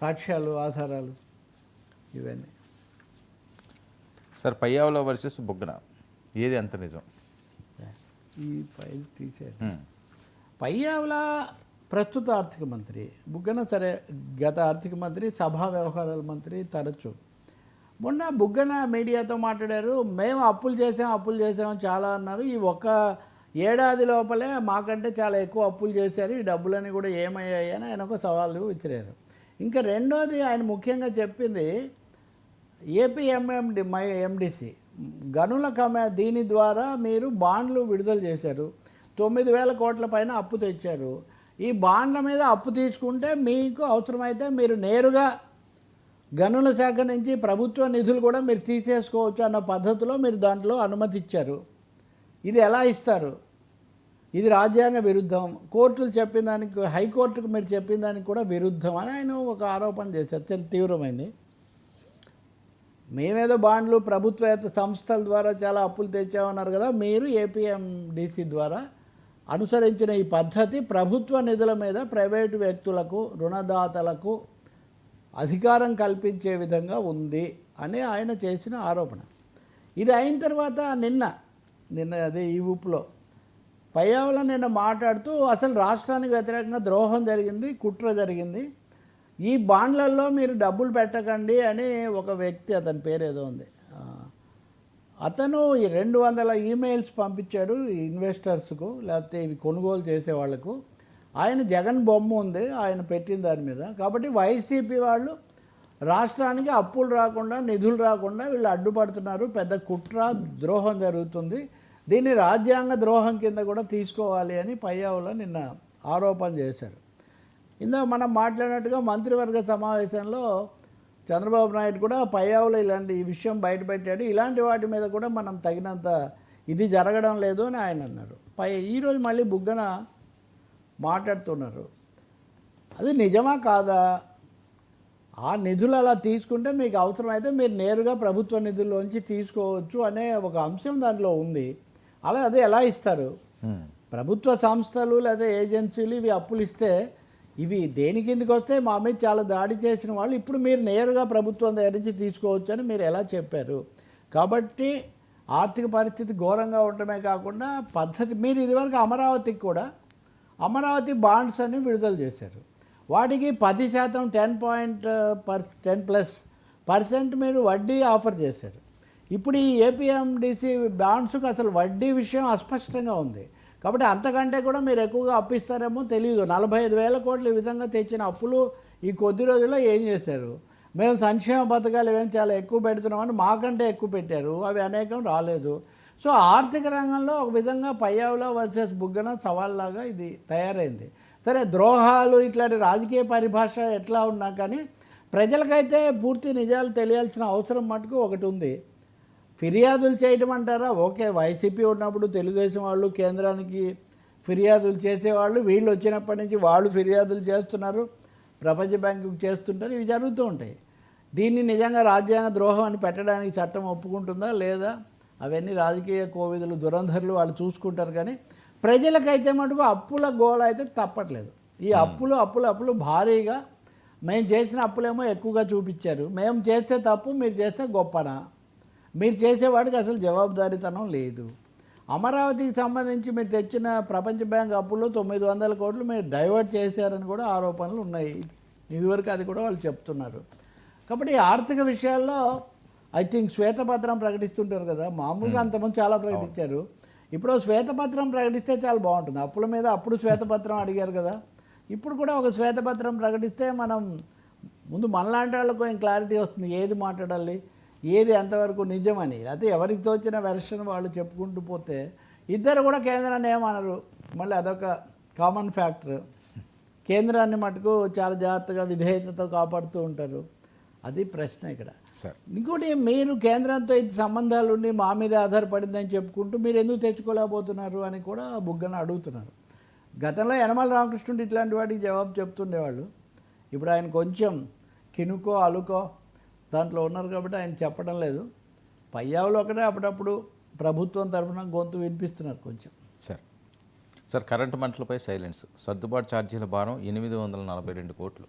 సాక్ష్యాలు, ఆధారాలు ఇవన్నీ. సార్ పయ్యావుల వర్సెస్ బుగ్గన ఏది అంత నిజం? ఈ ఫైల్ తీసేది. పయ్యావుల ప్రస్తుత ఆర్థిక మంత్రి, బుగ్గన సరే గత ఆర్థిక మంత్రి, సభా వ్యవహారాల మంత్రి తరచు. మొన్న బుగ్గన మీడియాతో మాట్లాడారు. మేము అప్పులు చేసాం చాలా అన్నారు. ఈ ఒక్క ఏడాది లోపలే మాకంటే చాలా ఎక్కువ అప్పులు చేశారు, ఈ డబ్బులని కూడా ఏమయ్యాయి అని ఆయన ఒక సవాలు విసిరారు. ఇంకా రెండోది ఆయన ముఖ్యంగా చెప్పింది ఎండిసి గనుల దీని ద్వారా మీరు బాండ్లు విడుదల చేశారు, 9,000 కోట్ల పైన అప్పు తెచ్చారు. ఈ బాండ్ల మీద అప్పు తీసుకుంటే మీకు అవసరమైతే మీరు నేరుగా గనుల శాఖ నుంచి ప్రభుత్వ నిధులు కూడా మీరు తీసేసుకోవచ్చు అన్న పద్ధతిలో మీరు దాంట్లో అనుమతి ఇచ్చారు. ఇది ఎలా ఇస్తారు? ఇది రాజ్యాంగ విరుద్ధం, కోర్టులు చెప్పిన దానికి, హైకోర్టుకు మీరు చెప్పిన దానికి కూడా విరుద్ధం అని ఆయన ఒక ఆరోపణ చేశారు. చాలా తీవ్రమైంది. మేమేదో బాండ్లు ప్రభుత్వేతర సంస్థల ద్వారా చాలా అప్పులు తెచ్చామన్నారు కదా, మీరు ఏపీఎండిసి ద్వారా అనుసరించిన ఈ పద్ధతి ప్రభుత్వ నిధుల మీద ప్రైవేటు వ్యక్తులకు, రుణదాతలకు అధికారం కల్పించే విధంగా ఉంది అని ఆయన చేసిన ఆరోపణ. ఇది అయిన తర్వాత నిన్న అదే ఈ ఊపులో పయ్యావుల నిన్న మాట్లాడుతూ అసలు రాష్ట్రానికి వ్యతిరేకంగా ద్రోహం జరిగింది, కుట్ర జరిగింది, ఈ బాండ్లలో మీరు డబ్బులు పెట్టకండి అని ఒక వ్యక్తి, అతని పేరు ఏదో ఉంది, అతను 200 ఈమెయిల్స్ పంపించాడు ఇన్వెస్టర్స్కు, లేకపోతే ఇవి కొనుగోలు చేసే వాళ్లకు. ఆయన జగన్ బొమ్మ ఉంది ఆయన పెట్టిన దాని మీద. కాబట్టి వైసీపీ వాళ్ళు రాష్ట్రానికి అప్పులు రాకుండా, నిధులు రాకుండా వీళ్ళు అడ్డుపడుతున్నారు, పెద్ద కుట్ర, ద్రోహం జరుగుతుంది, దీన్ని రాజ్యాంగ ద్రోహం కింద కూడా తీసుకోవాలి అని పయ్యావుల నిన్న ఆరోపణ చేశారు. ఇందాక మనం మాట్లాడినట్టుగా మంత్రివర్గ సమావేశంలో చంద్రబాబు నాయుడు కూడా పయ్యావుల ఇలాంటి ఈ విషయం బయటపెట్టాడు, ఇలాంటి వాటి మీద కూడా మనం తగినంత ఇది జరగడం లేదు అని ఆయన అన్నారు. ఈరోజు మళ్ళీ బుగ్గన మాట్లాడుతున్నారు. అది నిజమా కాదా? ఆ నిధులు అలా తీసుకుంటే మీకు అవసరమైతే మీరు నేరుగా ప్రభుత్వ నిధుల్లోంచి తీసుకోవచ్చు అనే ఒక అంశం దాంట్లో ఉంది. అదే ఎలా ఇస్తారు? ప్రభుత్వ సంస్థలు లేదా ఏజెన్సీలు ఇవి అప్పులు ఇస్తే ఇవి దేని కిందకి వస్తే మా మీద చాలా దాడి చేసిన వాళ్ళు ఇప్పుడు మీరు నేరుగా ప్రభుత్వం దగ్గర నుంచి తీసుకోవచ్చు అని మీరు ఎలా చెప్పారు? కాబట్టి ఆర్థిక పరిస్థితి ఘోరంగా ఉండటమే కాకుండా పద్ధతి, మీరు ఇదివరకు అమరావతికి కూడా అమరావతి బాండ్స్ అని విడుదల చేశారు. వాటికి 10% 10+% మీరు వడ్డీ ఆఫర్ చేశారు. ఇప్పుడు ఈ ఏపీఎండిసి బాండ్స్కి అసలు వడ్డీ విషయం అస్పష్టంగా ఉంది. కాబట్టి అంతకంటే కూడా మీరు ఎక్కువగా అప్పిస్తారేమో తెలియదు. 45,000 కోట్లు ఈ విధంగా తెచ్చిన అప్పులు ఈ కొద్ది రోజుల్లో ఏం చేశారు? మేము సంక్షేమ పథకాలు ఏమైనా చాలా ఎక్కువ పెడుతున్నామని మాకంటే ఎక్కువ పెట్టారు, అవి అనేకం రాలేదు. సో ఆర్థిక రంగంలో ఒక విధంగా పయ్యావుల వర్సెస్ బుగ్గన సవాల్లాగా ఇది తయారైంది. సరే, ద్రోహాలు ఇట్లాంటి రాజకీయ పరిభాష ఎట్లా ఉన్నా కానీ ప్రజలకైతే పూర్తి నిజాలు తెలియాల్సిన అవసరం మటుకు ఒకటి ఉంది. ఫిర్యాదులు చేయటం అంటారా? ఓకే, వైసీపీ ఉన్నప్పుడు తెలుగుదేశం వాళ్ళు కేంద్రానికి ఫిర్యాదులు చేసేవాళ్ళు, వీళ్ళు వచ్చినప్పటి నుంచి వాళ్ళు ఫిర్యాదులు చేస్తున్నారు, ప్రపంచ బ్యాంకుకి చేస్తుంటారు, ఇవి జరుగుతూ ఉంటాయి. దీన్ని నిజంగా రాజ్యాంగ ద్రోహం అని పెట్టడానికి చట్టం ఒప్పుకుంటుందా లేదా? అవన్నీ రాజకీయ కోవిదులు, దురంధరులు వాళ్ళు చూసుకుంటారు. కానీ ప్రజలకైతే మటుకు అప్పుల గోళ అయితే తప్పట్లేదు. ఈ అప్పులు భారీగా, మేము చేసిన అప్పులేమో ఎక్కువగా చూపించారు, మేము చేస్తే తప్పు, మీరు చేస్తే గొప్పనా? మీరు చేసేవాడికి అసలు జవాబుదారీతనం లేదు. అమరావతికి సంబంధించి మీరు తెచ్చిన ప్రపంచ బ్యాంక్ అప్పుల్లో 900 కోట్లు మీరు డైవర్ట్ చేశారని కూడా ఆరోపణలు ఉన్నాయి. ఇదివరకు అది కూడా వాళ్ళు చెప్తున్నారు. కాబట్టి ఆర్థిక విషయాల్లో ఐ థింక్ శ్వేతపత్రం ప్రకటిస్తుంటారు కదా, మామూలుగా అంతకుముందు చాలా ప్రకటించారు, ఇప్పుడు శ్వేతపత్రం ప్రకటిస్తే చాలా బాగుంటుంది. అప్పుల మీద అప్పుడు శ్వేతపత్రం అడిగారు కదా, ఇప్పుడు కూడా ఒక శ్వేతపత్రం ప్రకటిస్తే మనం ముందు మనలాంటి వాళ్ళకు కొంచెం క్లారిటీ వస్తుంది, ఏది మాట్లాడాలి, ఏది ఎంతవరకు నిజమని. అయితే ఎవరికి తోచిన వెర్షన్ వాళ్ళు చెప్పుకుంటూ పోతే ఇద్దరు కూడా కేంద్రాన్ని ఏమనరు, మళ్ళీ అదొక కామన్ ఫ్యాక్టర్. కేంద్రాన్ని మటుకు చాలా జాగ్రత్తగా విధేయతతో కాపాడుతూ ఉంటారు. అది ప్రశ్న ఇక్కడ. ఇంకోటి, మీరు కేంద్రంతో ఇది సంబంధాలు ఉండి మా మీద ఆధారపడిందని చెప్పుకుంటూ మీరు ఎందుకు తెచ్చుకోలేకపోతున్నారు అని కూడా బుగ్గన అడుగుతున్నారు. గతంలో యనమల రామకృష్ణుడు ఇట్లాంటి వాటికి జవాబు చెప్తుండేవాళ్ళు. ఇప్పుడు ఆయన కొంచెం కినుకో అలుకో దాంట్లో ఉన్నారు కాబట్టి ఆయన చెప్పడం లేదు. పయ్యావులు ఒకటే అప్పుడప్పుడు ప్రభుత్వం తరఫున గొంతు వినిపిస్తున్నారు కొంచెం. సార్ కరెంటు మంటలపై సైలెన్స్, సర్దుబాటు ఛార్జీల భారం 842 కోట్లు.